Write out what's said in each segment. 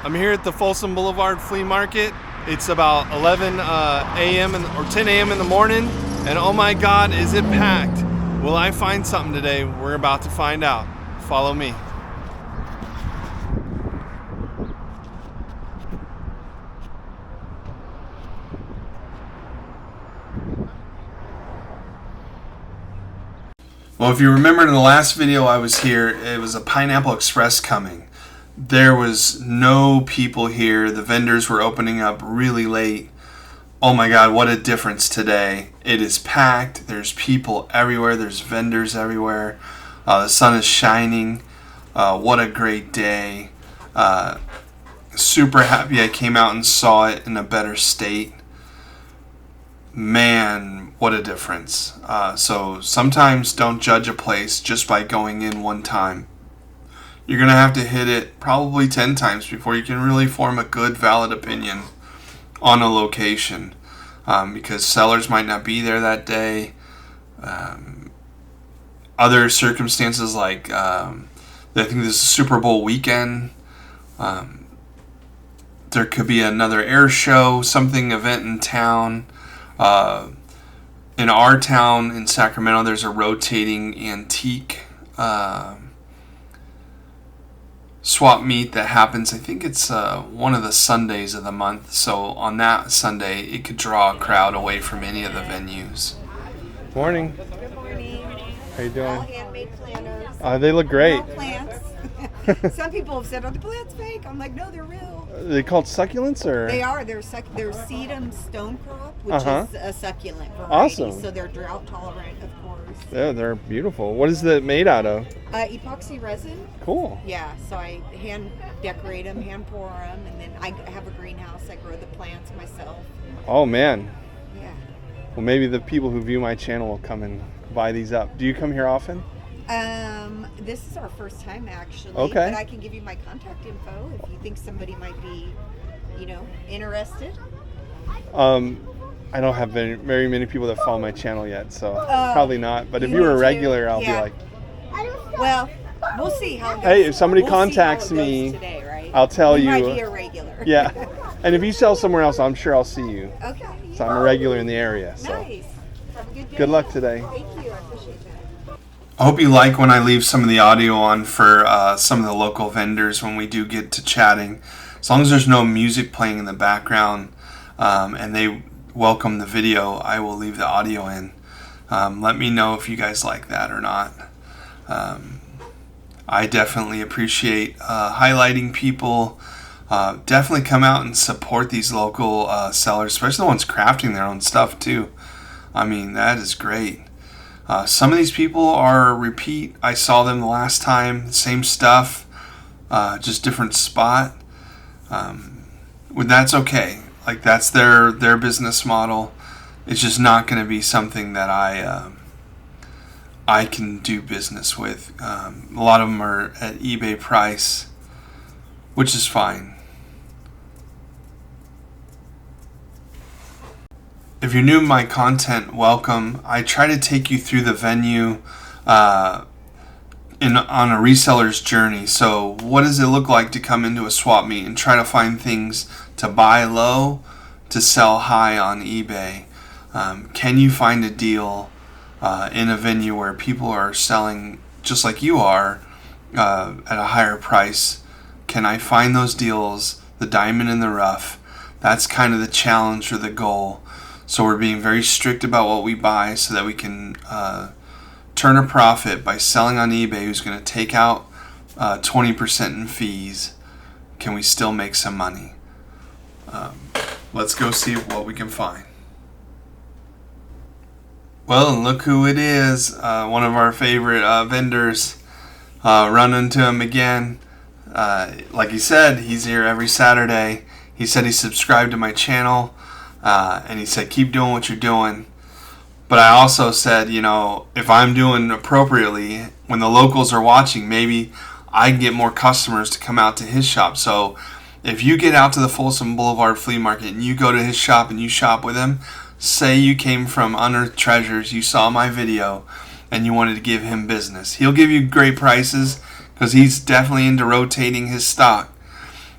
I'm here at the Folsom Blvd Flea Market. It's about 11 a.m. or 10 a.m. in the morning, and oh my God, is it packed? Will I find something today? We're about to find out. Follow me. Well, if you remember in the last video I was here, it was a Pineapple Express coming. There was no people here. The vendors were opening up really late. Oh my God, what a difference today. It is packed. There's people everywhere. There's vendors everywhere. The sun is shining. What a great day. Super happy I came out and saw it in a better state. Man, what a difference. So sometimes don't judge a place just by going in one time. You're going to have to hit it probably 10 times before you can really form a good, valid opinion on a location. Because sellers might not be there that day. Other circumstances like, I think this is Super Bowl weekend. There could be another air show, event in town. In our town in Sacramento, there's a rotating antique swap meet that happens. I think it's one of the Sundays of the month. So on that Sunday, it could draw a crowd away from any of the venues. Morning. Good morning. How you doing? All handmade planters. They look great. All plants. Some people have said, "Oh, the plant's fake." I'm like, no, they're real. Are they called succulents or? They are. They're sedum stone crop, which is a succulent variety. Awesome. So they're drought tolerant, of course. Yeah, they're beautiful. What is it made out of? Epoxy resin. Cool. Yeah. So I hand decorate them, hand pour them, and then I have a greenhouse. I grow the plants myself. Oh man. Yeah. Well, maybe the people who view my channel will come and buy these up. Do you come here often? This is our first time actually. Okay. But I can give you my contact info if you think somebody might be, interested. I don't have very many people that follow my channel yet, so probably not. But if you were a regular, I'll be like. Well, we'll see how it goes. Hey, if somebody contacts me, today, right? I'll tell you. Might be a regular. Yeah. And if you sell somewhere else, I'm sure I'll see you. Okay. So I'm a regular in the area. So. Nice. Have a good day. Good luck today. Thank you. I appreciate that. I hope you like when I leave some of the audio on for some of the local vendors when we do get to chatting. As long as there's no music playing in the background and they welcome the video, I will leave the audio in. Let me know if you guys like that or not. I definitely appreciate highlighting people. Definitely come out and support these local sellers, especially the ones crafting their own stuff too. I mean, that is great. Some of these people are repeat. I saw them the last time, same stuff, just different spot. That's okay. Like that's their business model. It's just not going to be something that I can do business with. A lot of them are at eBay price, which is fine. If you're new to my content, welcome. I try to take you through the venue on a reseller's journey. So what does it look like to come into a swap meet and try to find things to buy low, to sell high on eBay? Can you find a deal in a venue where people are selling just like you are at a higher price? Can I find those deals, the diamond in the rough? That's kind of the challenge or the goal. So we're being very strict about what we buy so that we can turn a profit by selling on eBay, who's going to take out 20% in fees. Can we still make some money? Let's go see what we can find. Well, and look who it is. One of our favorite vendors. Run into him again. Like he said, he's here every Saturday. He said he subscribed to my channel. And he said, keep doing what you're doing. But I also said, if I'm doing appropriately, when the locals are watching, maybe I can get more customers to come out to his shop. So if you get out to the Folsom Blvd Flea Market and you go to his shop and you shop with him, say you came from Unearthed Treasures, you saw my video, and you wanted to give him business. He'll give you great prices because he's definitely into rotating his stock.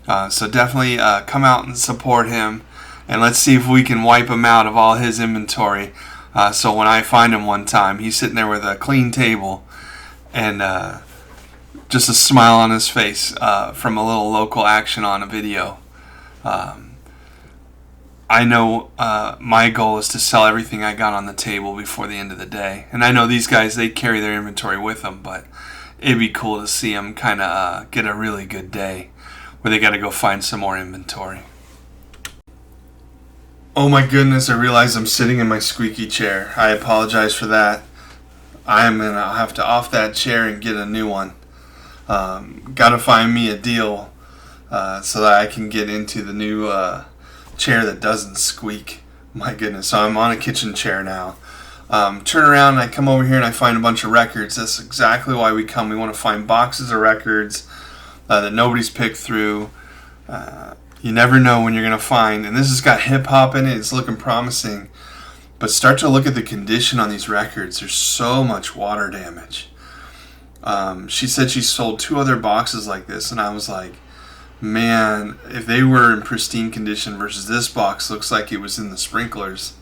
So definitely come out and support him, and let's see if we can wipe him out of all his inventory. So when I find him one time, he's sitting there with a clean table and just a smile on his face from a little local action on a video. I know my goal is to sell everything I got on the table before the end of the day. And I know these guys, they carry their inventory with them, but it'd be cool to see them kind of get a really good day where they got to go find some more inventory. Oh my goodness, I realize I'm sitting in my squeaky chair. I apologize for that. I'm going to have to off that chair and get a new one. Got to find me a deal so that I can get into the new chair that doesn't squeak. My goodness. So I'm on a kitchen chair now. Turn around and I come over here and I find a bunch of records. That's exactly why we come. We want to find boxes of records that nobody's picked through. You never know when you're going to find. And this has got hip hop in it. It's looking promising. But start to look at the condition on these records. There's so much water damage. She said she sold 2 other boxes like this. And I was like, man, if they were in pristine condition versus this box looks like it was in the sprinklers,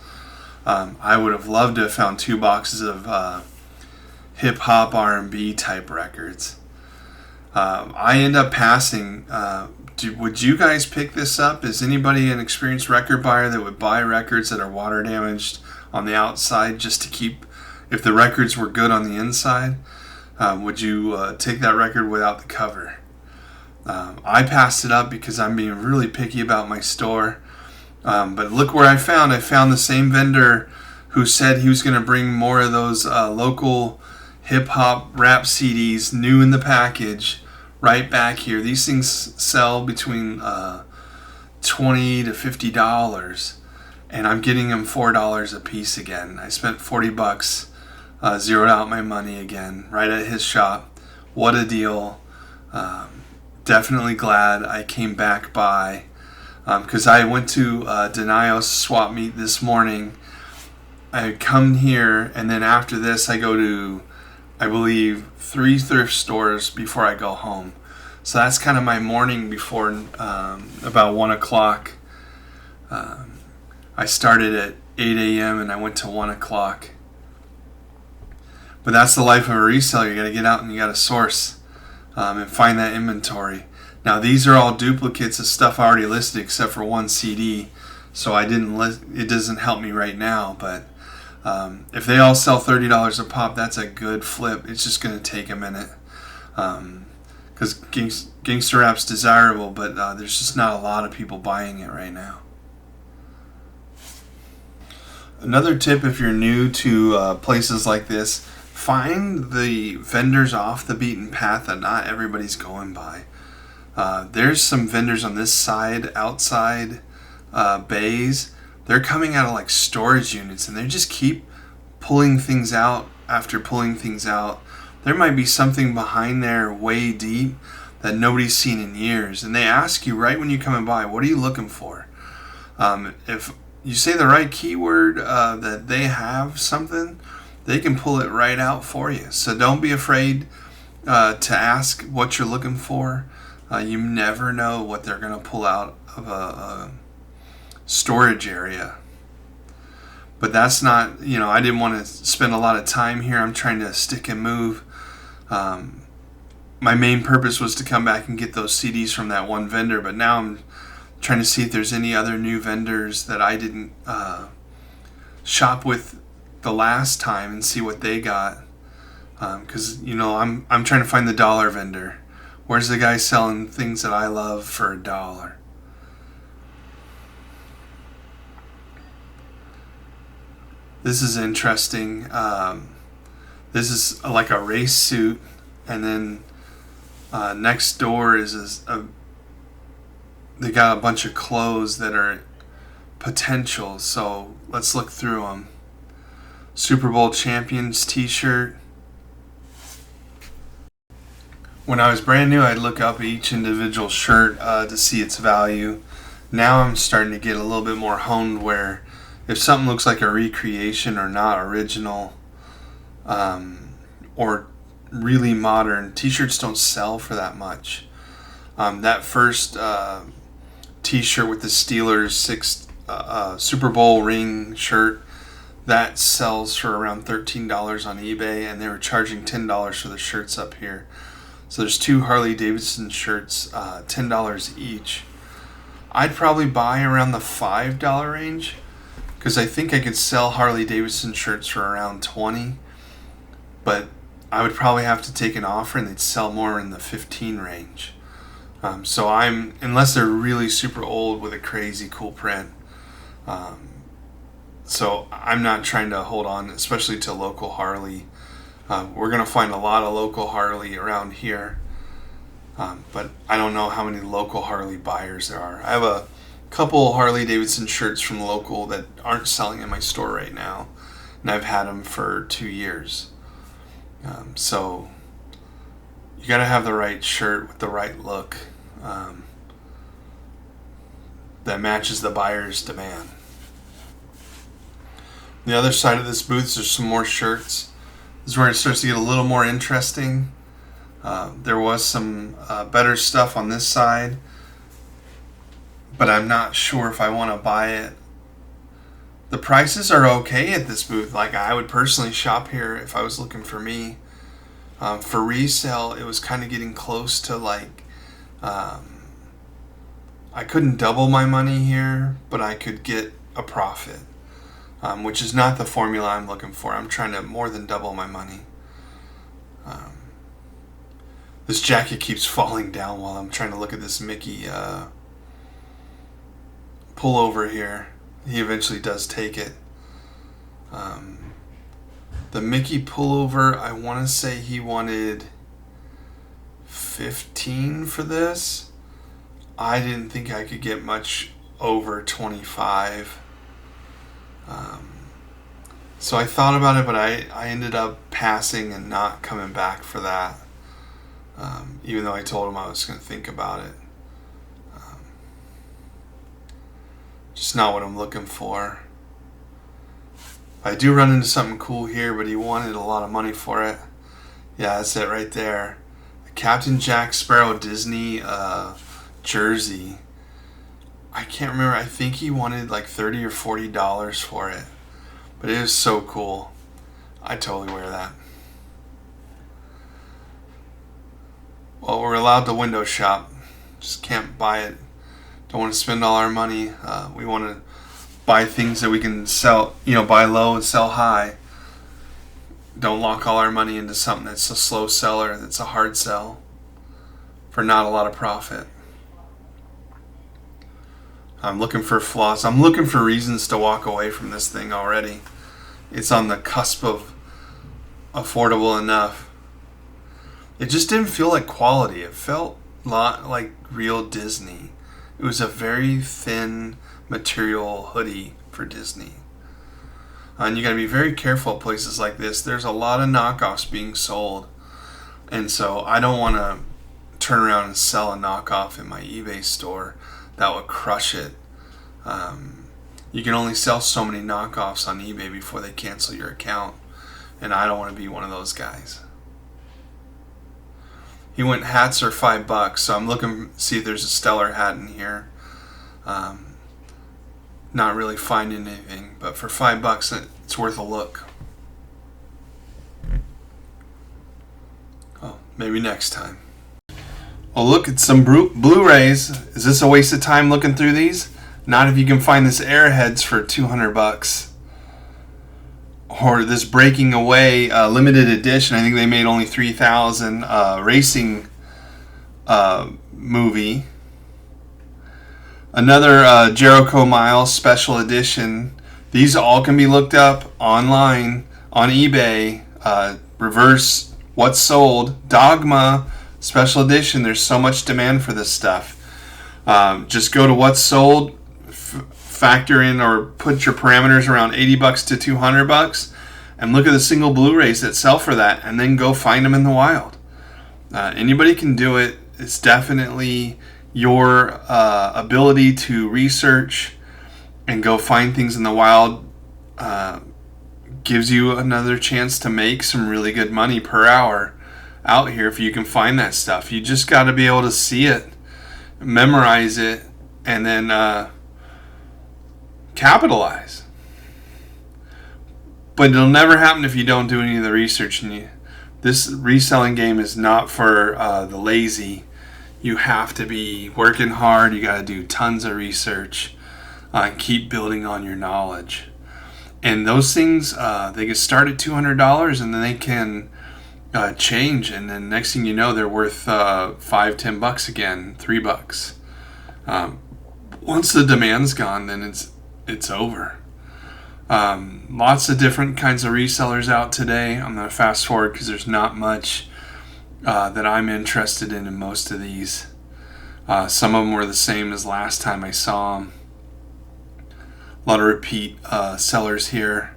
I would have loved to have found 2 boxes of hip hop R&B type records. I end up passing. Would you guys pick this up? Is anybody an experienced record buyer that would buy records that are water damaged on the outside just to keep, if the records were good on the inside? Would you take that record without the cover? I passed it up because I'm being really picky about my store. But look where I found the same vendor who said he was going to bring more of those local hip-hop rap CDs new in the package right back here. These things sell between $20 to $50, and I'm getting them $4 a piece again. I spent $40, zeroed out my money again right at his shop. What a deal. Definitely glad I came back by, because I went to Denios swap meet this morning. I come here, and then after this I go to, I believe, 3 thrift stores before I go home. So that's kind of my morning before about 1 o'clock. I started at 8 a.m. and I went to 1 o'clock. But that's the life of a reseller. You got to get out and you got to source and find that inventory. Now these are all duplicates of stuff I already listed except for 1 CD. So I didn't it doesn't help me right now, but if they all sell $30 a pop, that's a good flip. It's just going to take a minute. Because gangster rap's desirable, but there's just not a lot of people buying it right now. Another tip, if you're new to places like this, find the vendors off the beaten path that not everybody's going by. There's some vendors on this side, outside bays. They're coming out of like storage units, and they just keep pulling things out after pulling things out. There might be something behind there way deep that nobody's seen in years. And they ask you right when you come by, what are you looking for? If you say the right keyword that they have something, they can pull it right out for you. So don't be afraid to ask what you're looking for. You never know what they're going to pull out of a storage area. But that's not, I didn't want to spend a lot of time here. I'm trying to stick and move. My main purpose was to come back and get those CDs from that one vendor, but now I'm trying to see if there's any other new vendors that I didn't shop with the last time and see what they got. Because I'm trying to find the dollar vendor. Where's the guy selling things that I love for $1? This is interesting. This is like a race suit, and then next door is they got a bunch of clothes that are potential. So let's look through them. Super Bowl champions t-shirt. When I was brand new, I'd look up each individual shirt to see its value. Now I'm starting to get a little bit more honed where if something looks like a recreation or not original, or really modern, t-shirts don't sell for that much. That first t-shirt with the Steelers Super Bowl ring shirt, that sells for around $13 on eBay, and they were charging $10 for the shirts up here. So there's 2 Harley-Davidson shirts, $10 each. I'd probably buy around the $5 range, because I think I could sell Harley-Davidson shirts for around $20, but I would probably have to take an offer and they'd sell more in the $15 range. So unless they're really super old with a crazy cool print. So I'm not trying to hold on, especially to local Harley. We're going to find a lot of local Harley around here. But I don't know how many local Harley buyers there are. I have a couple Harley-Davidson shirts from local that aren't selling in my store right now. And I've had them for 2 years. So you got to have the right shirt with the right look that matches the buyer's demand. The other side of this booth, there's some more shirts. This is where it starts to get a little more interesting. There was some better stuff on this side, but I'm not sure if I want to buy it. The prices are okay at this booth. Like, I would personally shop here if I was looking for me. For resale, it was kind of getting close to like, I couldn't double my money here, but I could get a profit, which is not the formula I'm looking for. I'm trying to more than double my money. This jacket keeps falling down while I'm trying to look at this Mickey pullover here. He eventually does take it. The Mickey pullover, I want to say he wanted $15 for this. I didn't think I could get much over $25. So I thought about it, but I ended up passing and not coming back for that. Even though I told him I was going to think about it. Just not what I'm looking for. I do run into something cool here, but he wanted a lot of money for it. Yeah, that's it right there. A Captain Jack Sparrow Disney jersey. I can't remember. I think he wanted like $30 or $40 for it. But it is so cool. I'd totally wear that. Well, we're allowed to window shop. Just can't buy it. Don't want to spend all our money. We want to buy things that we can sell, buy low and sell high. Don't lock all our money into something that's a slow seller, that's a hard sell for not a lot of profit. I'm looking for flaws. I'm looking for reasons to walk away from this thing already. It's on the cusp of affordable enough. It just didn't feel like quality. It felt a lot like real Disney. It was a very thin material hoodie for Disney. And you got to be very careful at places like this. There's a lot of knockoffs being sold. And so I don't want to turn around and sell a knockoff in my eBay store. That would crush it. You can only sell so many knockoffs on eBay before they cancel your account. And I don't want to be one of those guys. He went hats are $5, so I'm looking to see if there's a Stellar hat in here. Not really finding anything, but for $5, it's worth a look. Oh, maybe next time. Oh, look, it's some Blurays. Is this a waste of time looking through these? Not if you can find this Airheads for $200. Or this Breaking Away limited edition. I think they made only 3,000 racing movie. Another Jericho Miles special edition. These all can be looked up online on eBay. Reverse what's sold. Dogma special edition. There's so much demand for this stuff. Just go to what's sold. Factor in or put your parameters around $80 to $200 and look at the single Blu-rays that sell for that, and then go find them in the wild. Anybody can do it. It's definitely your ability to research and go find things in the wild gives you another chance to make some really good money per hour out here if you can find that stuff. You just got to be able to see it. memorize it, and then capitalize. But it'll never happen if you don't do any of the research. And this reselling game is not for the lazy. You have to be working hard. You got to do tons of research and keep building on your knowledge. And those things, they get started at $200, and then they can change. And then next thing you know, they're worth $5-10 again, $3. Once the demand's gone, then it's over. Lots of different kinds of resellers out today. I'm going to fast forward because there's not much that I'm interested in most of these. Some of them were the same as last time I saw them. A lot of repeat sellers here.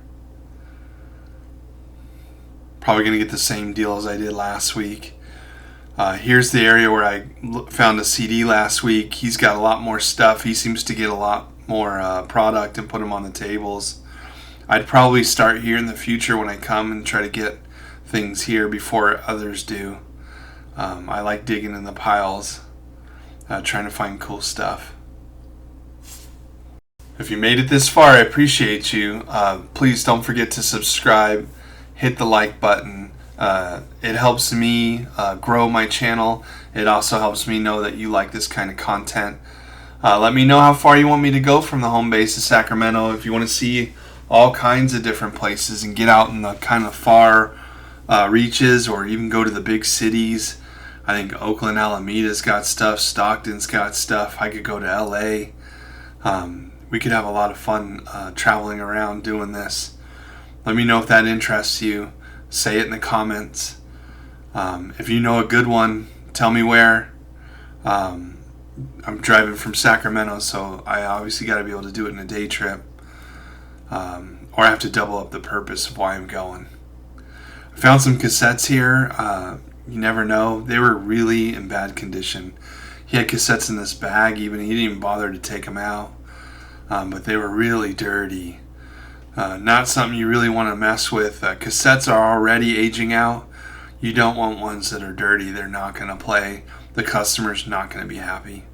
Probably going to get the same deal as I did last week. Here's the area where I found a CD last week. He's got a lot more stuff. He seems to get a lot more product and put them on the tables. I'd probably start here in the future when I come and try to get things here before others do. I like digging in the piles, trying to find cool stuff. If you made it this far, I appreciate you. Please don't forget to subscribe, hit the like button. It helps me grow my channel. It also helps me know that you like this kind of content. Let me know how far you want me to go from the home base of Sacramento. If you want to see all kinds of different places and get out in the kind of far reaches, or even go to the big cities. I think Oakland, Alameda's got stuff. Stockton's got stuff. I could go to LA. We could have a lot of fun traveling around doing this. Let me know if that interests you. Say it in the comments. If you know a good one, tell me where. I'm driving from Sacramento, so I obviously got to be able to do it in a day trip. Or I have to double up the purpose of why I'm going. I found some cassettes here. You never know. They were really in bad condition. He had cassettes in this bag. He didn't even bother to take them out. But they were really dirty. Not something you really want to mess with. Cassettes are already aging out. You don't want ones that are dirty. They're not going to play. The customer's not going to be happy.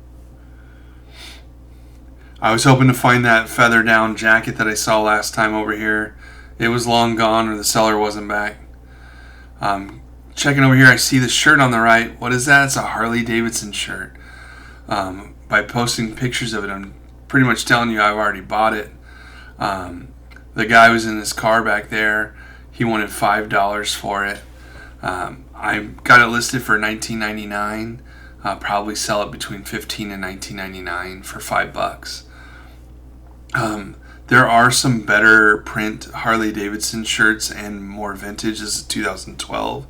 I was hoping to find that feather down jacket that I saw last time over here. It was long gone, or the seller wasn't back. Checking over here, I see the shirt on the right. What is that? It's a HarleyDavidson shirt. By posting pictures of it, I'm pretty much telling you I've already bought it. The guy was in his car back there. He wanted $5 for it. I got it listed for $19.99. Probably sell it between $15 and $19.99 for $5. There are some better print Harley-Davidson shirts and more vintage. This is 2012.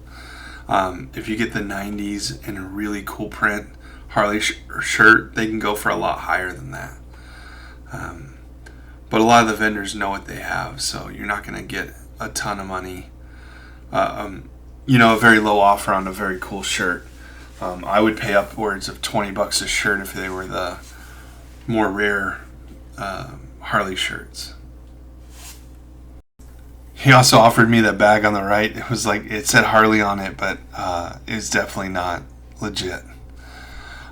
If you get the 90s and a really cool print Harley shirt, they can go for a lot higher than that. But a lot of the vendors know what they have, so you're not going to get a ton of money. A very low offer on a very cool shirt. I would pay upwards of $20 a shirt if they were the more rare Harley shirts. He also offered me that bag on the right. It was like, it said Harley on it, but it's definitely not legit.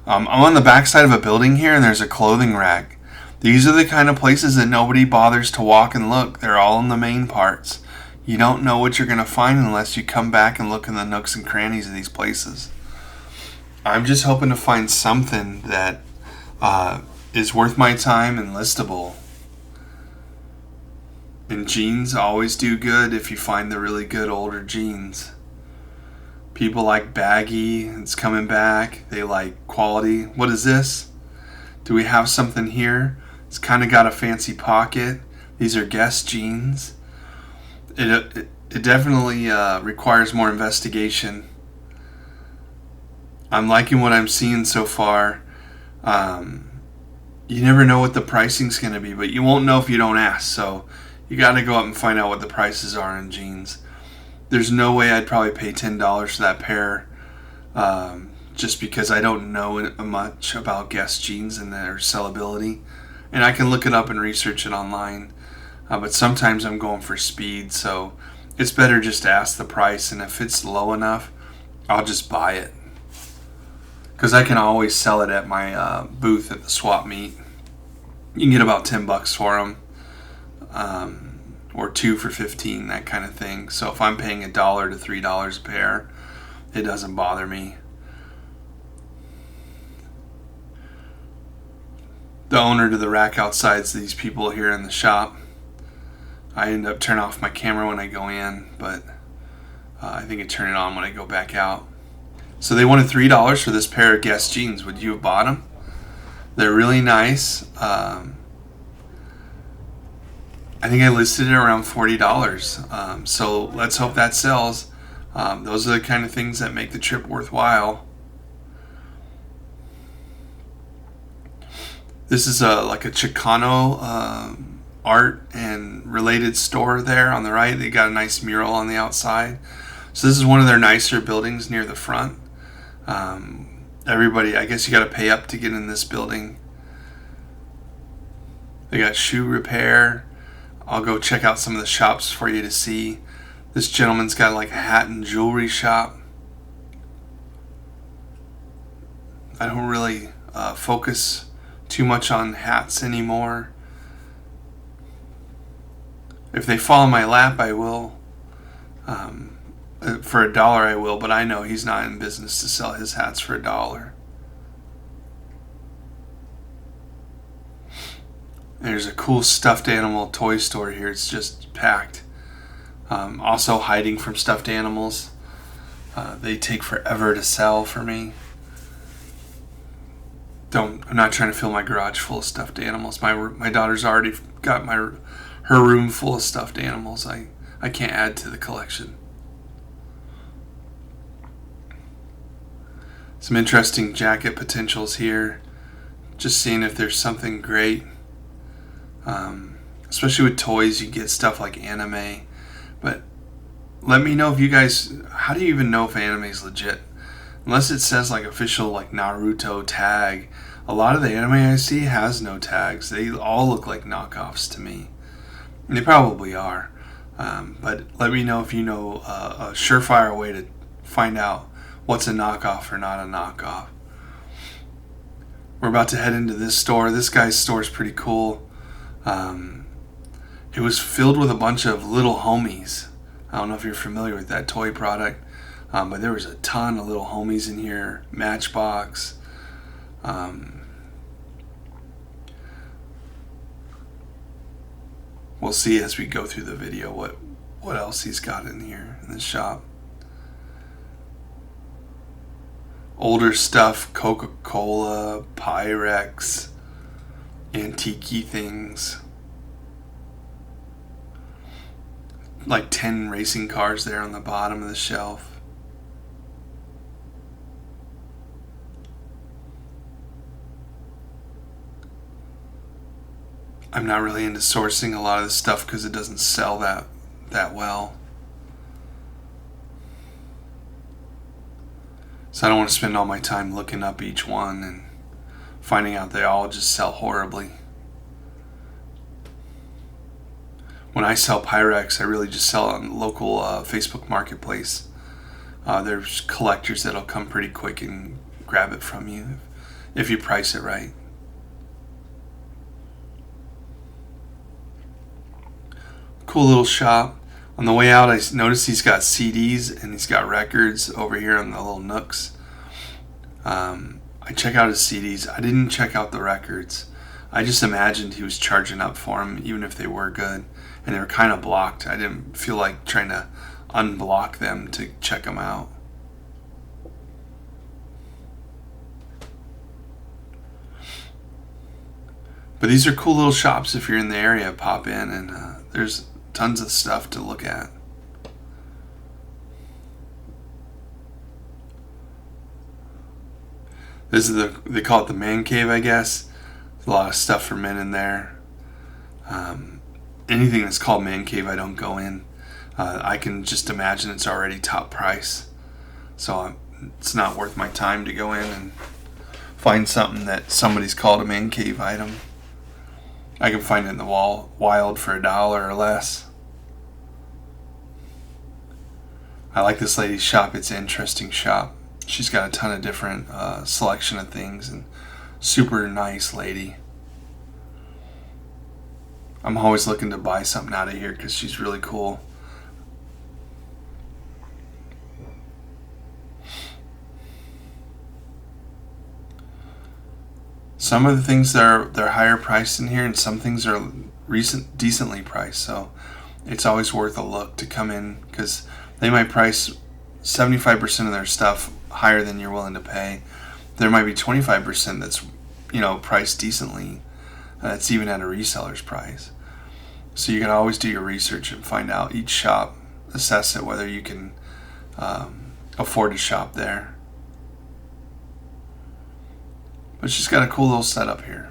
I'm on the backside of a building here, and there's a clothing rack. These are the kind of places that nobody bothers to walk and look. They're all in the main parts. You don't know what you're going to find unless you come back and look in the nooks and crannies of these places. I'm just hoping to find something that is worth my time and listable. And jeans always do good if you find the really good older jeans. People like baggy, it's coming back. They like quality. What is this? Do we have something here? It's kind of got a fancy pocket. These are Guess jeans. It definitely requires more investigation. I'm liking what I'm seeing so far. You never know what the pricing's going to be, but you won't know if you don't ask. So you got to go up and find out what the prices are on jeans. There's no way I'd probably pay $10 for that pair, just because I don't know much about Guess jeans and their sellability. And I can look it up and research it online. But sometimes I'm going for speed, so it's better just to ask the price, and if it's low enough, I'll just buy it. because I can always sell it at my booth at the swap meet. You can get about $10 for them, or 2 for $15, that kind of thing. So if I'm paying $1 to $3 a pair, it doesn't bother me. The owner to the rack outside's these people here in the shop. I end up turning off my camera when I go in, but I think I turn it on when I go back out. So they wanted $3 for this pair of Guess jeans. Would you have bought them? They're really nice. I think I listed it around $40. So let's hope that sells. Those are the kind of things that make the trip worthwhile. This is like a Chicano art and related store there on the right. They got a nice mural on the outside. So this is one of their nicer buildings near the front. Everybody, I guess you got to pay up to get in this building. They got shoe repair. I'll go check out some of the shops for you to see. This gentleman's got like a hat and jewelry shop. I don't really focus too much on hats anymore. If they fall in my lap, I will. For $1 I will, but I know he's not in business to sell his hats for $1. There's a cool stuffed animal toy store here. It's just packed. Also hiding from stuffed animals. They take forever to sell for me. I'm not trying to fill my garage full of stuffed animals. My daughter's already got her room full of stuffed animals. I can't add to the collection. Some interesting jacket potentials here. Just seeing if there's something great. Especially with toys, you get stuff like anime. But let me know if you guys, how do you even know if anime is legit? Unless it says like official like Naruto tag. A lot of the anime I see has no tags. They all look like knockoffs to me. And they probably are. But let me know if you know a surefire way to find out what's a knockoff or not a knockoff. We're about to head into this store. This guy's store is pretty cool. It was filled with a bunch of little homies. I don't know if you're familiar with that toy product, but there was a ton of little homies in here. Matchbox. We'll see as we go through the video what else he's got in here in the shop. Older stuff, Coca-Cola, Pyrex, antique things. Like 10 racing cars there on the bottom of the shelf. I'm not really into sourcing a lot of this stuff because it doesn't sell that well. So I don't want to spend all my time looking up each one and finding out they all just sell horribly. When I sell Pyrex, I really just sell on local Facebook Marketplace. There's collectors that'll come pretty quick and grab it from you if you price it right. Cool little shop. On the way out, I noticed he's got CDs and he's got records over here on the little nooks. I check out his CDs. I didn't check out the records. I just imagined he was charging up for them, even if they were good. And they were kind of blocked. I didn't feel like trying to unblock them to check them out. But these are cool little shops if you're in the area. Pop in and there's tons of stuff to look at. This is they call it the man cave, I guess. There's a lot of stuff for men in there. Anything that's called man cave, I don't go in. I can just imagine it's already top price. So it's not worth my time to go in and find something that somebody's called a man cave item. I can find it in the wild for $1 or less. I like this lady's shop. It's an interesting shop. She's got a ton of different selection of things, and super nice lady. I'm always looking to buy something out of here because she's really cool. Some of the things they're higher priced in here, and some things are decently priced. So it's always worth a look to come in, because they might price 75% of their stuff higher than you're willing to pay. There might be 25% that's, priced decently. That's even at a reseller's price. So you can always do your research and find out each shop, assess it, whether you can afford to shop there. But she's got a cool little setup here.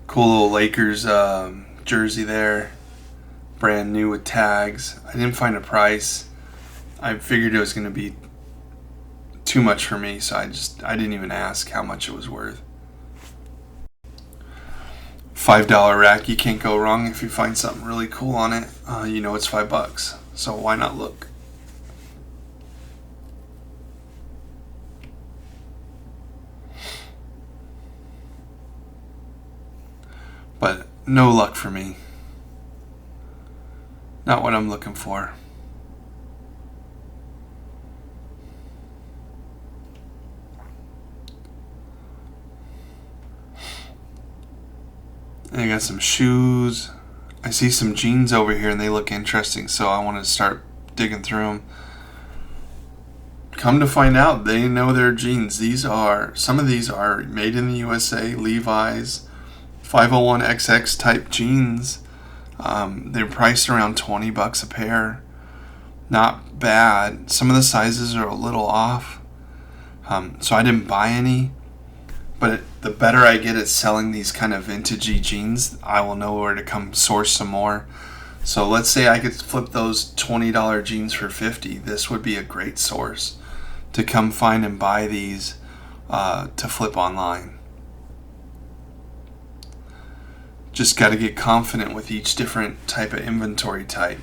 Cool little Lakers jersey there. Brand new with tags. I didn't find a price. I figured it was going to be too much for me, so I didn't even ask how much it was worth. $5 rack. You can't go wrong if you find something really cool on it. It's $5, so why not look? But no luck for me. Not what I'm looking for. And I got some shoes. I see some jeans over here and they look interesting, so I want to start digging through them. Come to find out, they know their jeans. Some of these are made in the USA, Levi's, 501XX type jeans. They're priced around $20 a pair. Not bad. Some of the sizes are a little off. So I didn't buy any. But the better I get at selling these kind of vintagey jeans, I will know where to come source some more. So let's say I could flip those $20 jeans for $50. This would be a great source to come find and buy these to flip online. Just got to get confident with each different type of inventory type.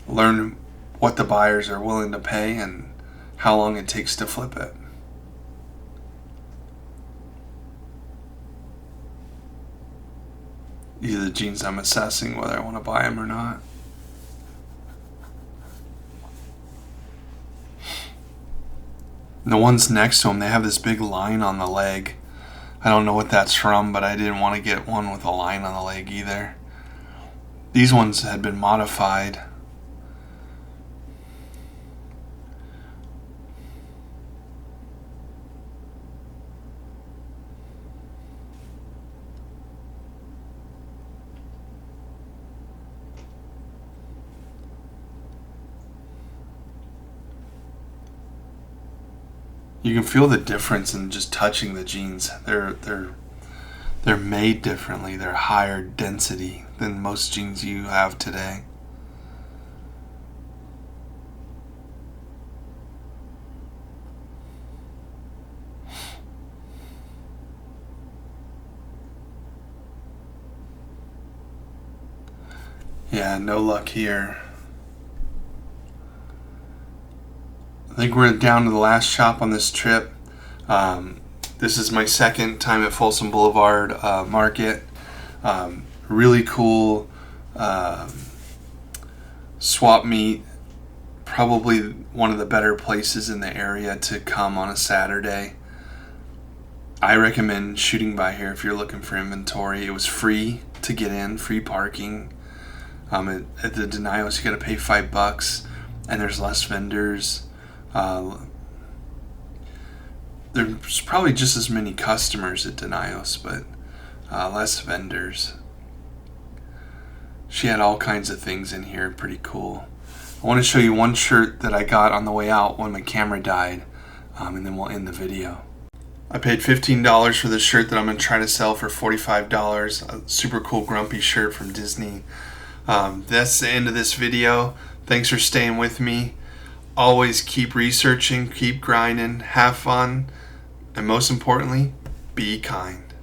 Learn what the buyers are willing to pay and how long it takes to flip it. These are the jeans I'm assessing whether I want to buy them or not. And the ones next to them, they have this big line on the leg. I don't know what that's from, but I didn't want to get one with a line on the leg either. These ones had been modified. You can feel the difference in just touching the jeans. They're made differently. They're higher density than most jeans you have today. Yeah, no luck here. I think we're down to the last shop on this trip. This is my second time at Folsom Blvd Market. Really cool swap meet. Probably one of the better places in the area to come on a Saturday. I recommend shooting by here if you're looking for inventory. It was free to get in, free parking. At the Denials, you got to pay $5, and there's less vendors. There's probably just as many customers at Denials, but less vendors. She had all kinds of things in here, pretty cool. I want to show you one shirt that I got on the way out when my camera died, and then we'll end the video. I paid $15 for this shirt that I'm going to try to sell for $45. A super cool Grumpy shirt from Disney. That's the end of this video. Thanks for staying with me. always keep researching, keep grinding, have fun, and most importantly, be kind.